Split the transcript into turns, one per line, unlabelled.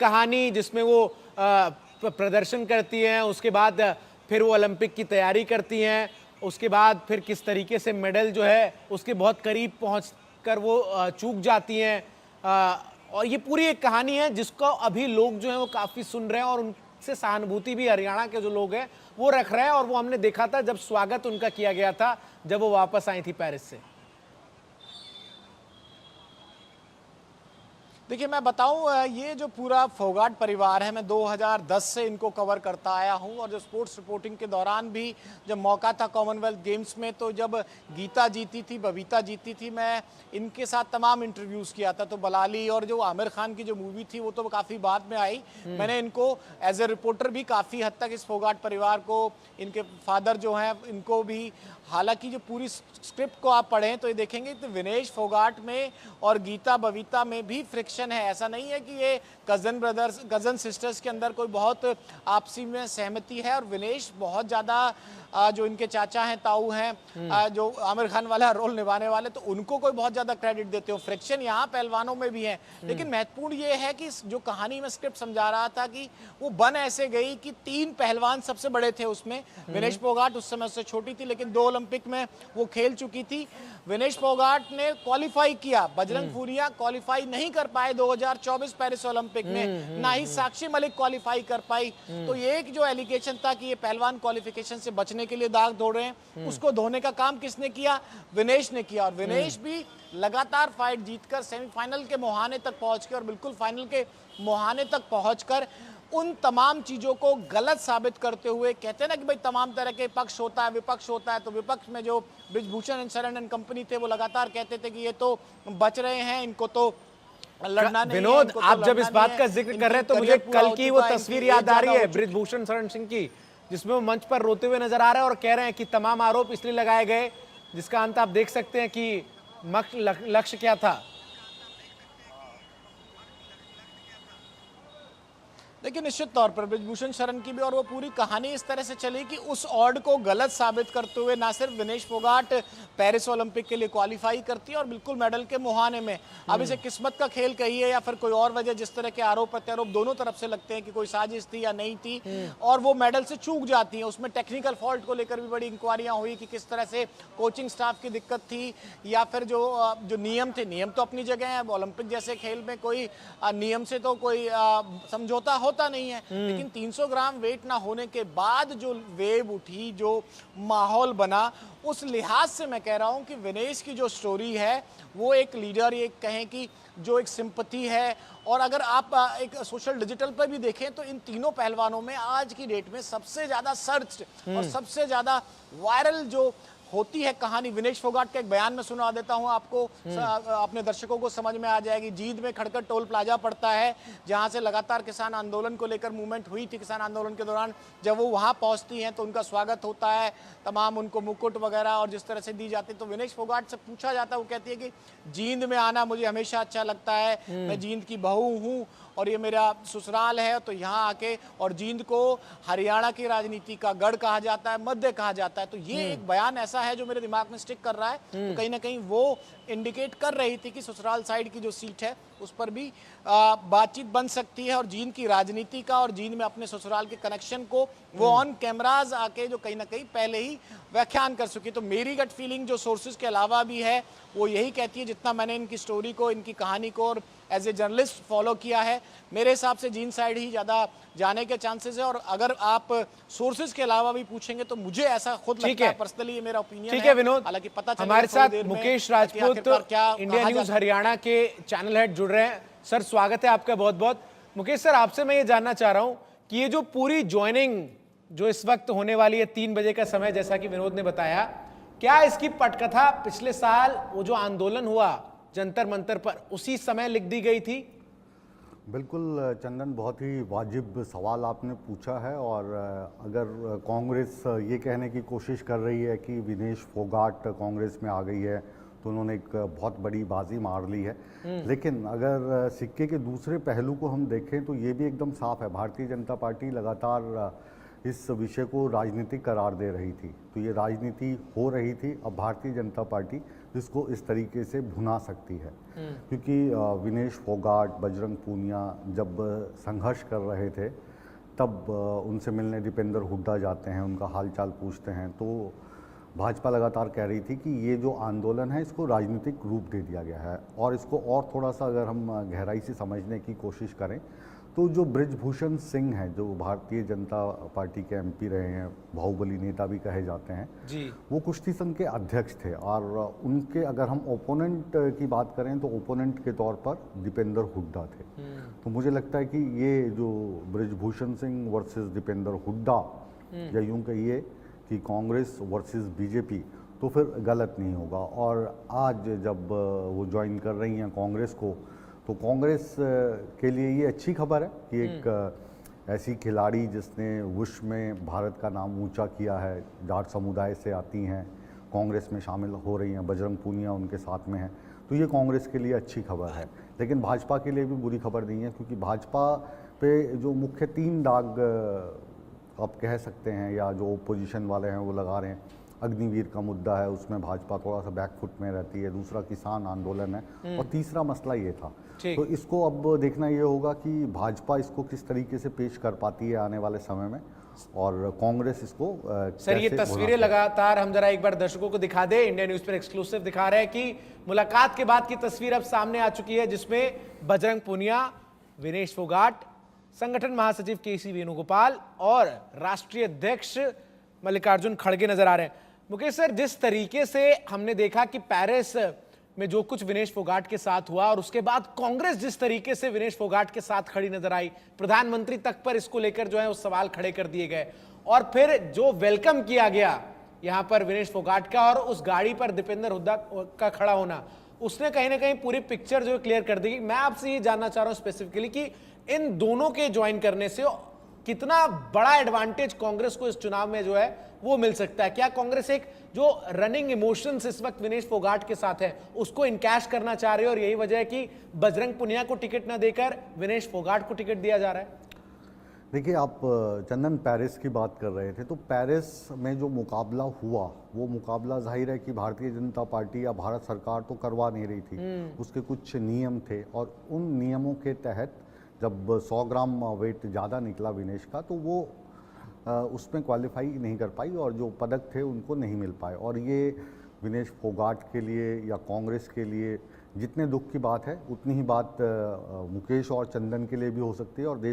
कहानी जिसमें वो प्रदर्शन करती हैं, उसके बाद फिर वो ओलंपिक की तैयारी करती हैं, उसके बाद फिर किस तरीके से मेडल जो है उसके बहुत करीब पहुंचकर वो चूक जाती हैं, और ये पूरी एक कहानी है जिसको अभी लोग जो हैं वो काफ़ी सुन रहे हैं और उनसे सहानुभूति भी हरियाणा के जो लोग हैं वो रख रहे हैं। और वो हमने देखा था जब स्वागत उनका किया गया था जब वो वापस आई थी पेरिस से।
देखिए मैं बताऊं, ये जो पूरा फोगाट परिवार है, मैं 2010 से इनको कवर करता आया हूं और जो स्पोर्ट्स रिपोर्टिंग के दौरान भी जब मौका था कॉमनवेल्थ गेम्स में, तो जब गीता जीती थी, बबीता जीती थी, मैं इनके साथ तमाम इंटरव्यूज़ किया था। तो बलाली और जो आमिर खान की जो मूवी थी वो तो काफ़ी बाद में आई। मैंने इनको एज ए रिपोर्टर भी काफ़ी हद तक इस फोगाट परिवार को, इनके फादर जो हैं इनको भी, हालांकि जो पूरी स्क्रिप्ट को आप पढ़ें तो ये देखेंगे कि विनेश फोगाट में और गीता बबीता में भी फ्रिक्शन है। ऐसा नहीं है कि ये कजन सिस्टर्स के अंदर कोई बहुत आपसी में सहमति है। और विनेश बहुत ज़्यादा, जो इनके चाचा हैं, ताऊ हैं, जो आमिर खान वाला रोल निभाने वाले, तो उनको कोई बहुत ज़्यादा क्रेडिट देते हो। फ्रिक्शन यहाँ पहलवानों में भी है। लेकिन महत्वपूर्ण ये है कि जो कहानी में स्क्रिप्ट समझा रहा था कि वो बन ऐसे गई कि 3 पहलवान सबसे बड़े थे उसमें। विनेश फोगाट उस समय उससे छोटी थी, लेकिन 2 ओलंपिक में वो खेल चुकी थी। विनेश फोगाट ने क्वालिफाई किया, बजरंग पूनिया क्वालिफाई नहीं कर पाए 2024 पेरिस ओलंपिक में, ना ही साक्षी मलिक क्वालिफाई कर पाई। तो ये एक जो एलिगेशन था कि ये पहलवान क्वालिफिकेशन से बचने के लिए दाग धो रहे हैं, उसको धोने का काम किसने किया? विनेश ने किया। और विनेश भी लगातार फाइट जीतकर सेमीफाइनल के मुहाने तक पहुंच के और बिल्कुल फाइनल के मुहाने तक पहुंचकर उन तमाम चीज़ों को गलत साबित करते हुए, कहते हैं ना कि भाई तमाम तरह के पक्ष होता है, विपक्ष होता है, तो विपक्ष में जो ब्रिजभूषण एंड शरण एंड कंपनी थे वो लगातार कहते थे कि ये तो बच रहे हैं, इनको तो लड़ना नहीं है।
विनोद, आप जब इस बात का जिक्र कर रहे हैं तो मुझे कल की वो तस्वीर याद आ रही है ब्रिजभूषण शरण सिंह की, जिसमें वो मंच पर रोते हुए नजर आ रहे हैं और कह रहे हैं कि तमाम आरोप इसलिए लगाए गए, जिसका अंत आप देख सकते हैं कि लक्ष्य क्या था।
देखिए निश्चित तौर पर ब्रिजभूषण शरण की भी और वो पूरी कहानी इस तरह से चली कि उस ऑड को गलत साबित करते हुए ना सिर्फ विनेश फोगाट पेरिस ओलंपिक के लिए क्वालिफाई करती है और बिल्कुल मेडल के मुहाने में, अब इसे किस्मत का खेल कहिए या फिर कोई और वजह, जिस तरह के आरोप प्रत्यारोप दोनों तरफ से लगते हैं कि कोई साजिश थी या नहीं थी, और वो मेडल से चूक जाती है। उसमें टेक्निकल फॉल्ट को लेकर भी बड़ी इंक्वायरियां हुई कि किस तरह से कोचिंग स्टाफ की दिक्कत थी या फिर जो नियम थे, नियम तो अपनी जगह है, ओलंपिक जैसे खेल में कोई नियम से तो कोई समझौता होता नहीं है। लेकिन 300 ग्राम वेट ना होने के बाद जो वेव उठी, जो माहौल बना, उस लिहाज से मैं कह रहा हूं कि विनेश की जो स्टोरी है वो एक लीडर, ये कहें कि जो एक सिंपैथी है। और अगर आप एक सोशल डिजिटल पर भी देखें तो इन तीनों पहलवानों में आज की डेट में सबसे ज्यादा सर्च और सबसे ज्यादा वायरल जो होती है कहानी, विनेश फोगाट का एक बयान में सुना देता हूं आपको, अपने दर्शकों को समझ में आ जाएगी। जींद में खड़कर टोल प्लाजा पड़ता है, जहां से लगातार किसान आंदोलन को लेकर मूवमेंट हुई थी। किसान आंदोलन के दौरान जब वो वहां पहुंचती हैं तो उनका स्वागत होता है, तमाम उनको मुकुट वगैरह और जिस तरह से दी जाती है। तो विनेश फोगाट से पूछा जाता है, वो कहती है कि जींद में आना मुझे हमेशा अच्छा लगता है, मैं जींद की बहू हूँ और ये मेरा ससुराल है, तो यहाँ आके, और जींद को हरियाणा की राजनीति का गढ़ कहा जाता है, मध्य कहा जाता है। तो ये एक बयान ऐसा है जो मेरे दिमाग में स्टिक कर रहा है। तो कहीं ना कहीं वो इंडिकेट कर रही थी कि ससुराल साइड की जो सीट है उस पर भी बातचीत बन सकती है, और जींद की राजनीति का और जींद में अपने ससुराल के कनेक्शन को वो ऑन कैमराज आके जो कहीं ना कहीं पहले ही व्याख्यान कर चुकी। तो मेरी गट फीलिंग जो सोर्सेज के अलावा भी है वो यही कहती है, जितना मैंने इनकी स्टोरी को, इनकी कहानी को और एज ए जर्नलिस्ट फॉलो किया है, मेरे हिसाब से जींद साइड ही ज़्यादा जाने के चांसेस है। और अगर आप सोर्सेज के अलावा भी पूछेंगे तो मुझे ऐसा खुद लगता है, पर्सनली ये मेरा ओपिनियन है।
ठीक है विनोद,
हालांकि पता
हमारे साथ मुकेश राजपूत इंडिया न्यूज हरियाणा के चैनल हेड जुड़ रहे हैं। सर स्वागत है आपका बहुत बहुत। मुकेश सर, आपसे मैं ये जानना चाह रहा हूं कि ये जो पूरी ज्वाइनिंग जो इस वक्त होने वाली है 3 बजे का समय, जैसा कि विनोद ने बताया, क्या इसकी पटकथा पिछले साल वो जो आंदोलन हुआ जंतर मंतर पर उसी समय लिख दी गई थी?
बिल्कुल चंदन, बहुत ही वाजिब सवाल आपने पूछा है। और अगर कांग्रेस ये कहने की कोशिश कर रही है कि विनेश फोगाट कांग्रेस में आ गई है तो उन्होंने एक बहुत बड़ी बाजी मार ली है, लेकिन अगर सिक्के के दूसरे पहलू को हम देखें तो ये भी एकदम साफ है। भारतीय जनता पार्टी लगातार इस विषय को राजनीतिक करार दे रही थी, तो ये राजनीति हो रही थी। अब भारतीय जनता पार्टी इसको इस तरीके से भुना सकती है। क्योंकि विनेश फोगाट, बजरंग पूनिया जब संघर्ष कर रहे थे तब उनसे मिलने दीपेंद्र हुड्डा जाते हैं, उनका हालचाल पूछते हैं, तो भाजपा लगातार कह रही थी कि ये जो आंदोलन है इसको राजनीतिक रूप दे दिया गया है। और इसको और थोड़ा सा अगर हम गहराई से समझने की कोशिश करें तो जो बृजभूषण सिंह हैं, जो भारतीय जनता पार्टी के एमपी रहे हैं, बाहुबली नेता भी कहे जाते हैं
जी,
वो कुश्ती संघ के अध्यक्ष थे। और उनके अगर हम ओपोनेंट की बात करें तो ओपोनेंट के तौर पर दीपेंद्र हुड्डा थे। तो मुझे लगता है कि ये जो बृजभूषण सिंह वर्सेस दीपेंद्र हुड्डा, या यूं कहिए कि कांग्रेस वर्सेस बीजेपी, तो फिर गलत नहीं होगा। और आज जब वो ज्वाइन कर रही हैं कांग्रेस को, तो कांग्रेस के लिए ये अच्छी खबर है कि एक ऐसी खिलाड़ी जिसने विश्व में भारत का नाम ऊंचा किया है, जाट समुदाय से आती हैं, कांग्रेस में शामिल हो रही हैं, बजरंग पूनिया उनके साथ में हैं, तो ये कांग्रेस के लिए अच्छी खबर है। लेकिन भाजपा के लिए भी बुरी खबर नहीं है, क्योंकि भाजपा पे जो मुख्य 3 दाग आप कह सकते हैं, या जो ओपोजिशन वाले हैं वो लगा रहे हैं, अग्निवीर का मुद्दा है, उसमें भाजपा थोड़ा सा बैकफुट में रहती है, दूसरा किसान आंदोलन है, और तीसरा मसला ये था। तो इसको अब देखना ये होगा कि भाजपा इसको किस तरीके से पेश कर पाती है आने वाले समय में, और कांग्रेस इसको
सर ये तस्वीरें लगातार हम जरा एक बार दर्शकों को दिखा दे। इंडिया न्यूज पर एक्सक्लूसिव दिखा रहे हैं कि मुलाकात के बाद की तस्वीर अब सामने आ चुकी है, जिसमें बजरंग पूनिया, विनेश फोगाट, संगठन महासचिव केसी वेणुगोपाल और राष्ट्रीय अध्यक्ष मल्लिकार्जुन खड़गे नजर आ रहे हैं। मुकेश सर, जिस तरीके से हमने देखा कि पेरिस में जो कुछ विनेश फोगाट के साथ हुआ, और उसके बाद कांग्रेस जिस तरीके से विनेश फोगाट के साथ खड़ी नजर आई, प्रधानमंत्री तक पर इसको लेकर जो है उस सवाल खड़े कर दिए गए, और फिर जो वेलकम किया गया यहां पर विनेश फोगाट का, और उस गाड़ी पर दीपेंद्र हुड्डा का खड़ा होना, उसने कहीं ना कहीं पूरी पिक्चर जो क्लियर कर दी। मैं आपसे ये जानना चाह रहा हूं स्पेसिफिकली कि इन दोनों के ज्वाइन करने से कितना बड़ा एडवांटेज कांग्रेस को इस चुनाव में जो है वो मिल सकता है। क्या कांग्रेस एक जो रनिंग इमोशंस इस वक्त विनेश फोगाट के साथ है उसको इनकैश करना चाह रही है, और यही वजह है कि बजरंग पूनिया को टिकट ना देकर विनेश फोगाट को टिकट दिया जा रहा है?
देखिए, आप चंदन पेरिस की बात कर रहे थे, तो पेरिस में जो मुकाबला हुआ वो मुकाबला जाहिर है कि भारतीय जनता पार्टी या भारत सरकार तो करवा नहीं रही थी। उसके कुछ नियम थे, और उन नियमों के तहत जब 100 ग्राम वेट ज़्यादा निकला विनेश का, तो वो उसमें क्वालिफाई नहीं कर पाई, और जो पदक थे उनको नहीं मिल पाए। और ये विनेश फोगाट के लिए या कांग्रेस के लिए जितने दुख की बात है, उतनी ही बात मुकेश और चंदन के लिए भी हो सकती है, और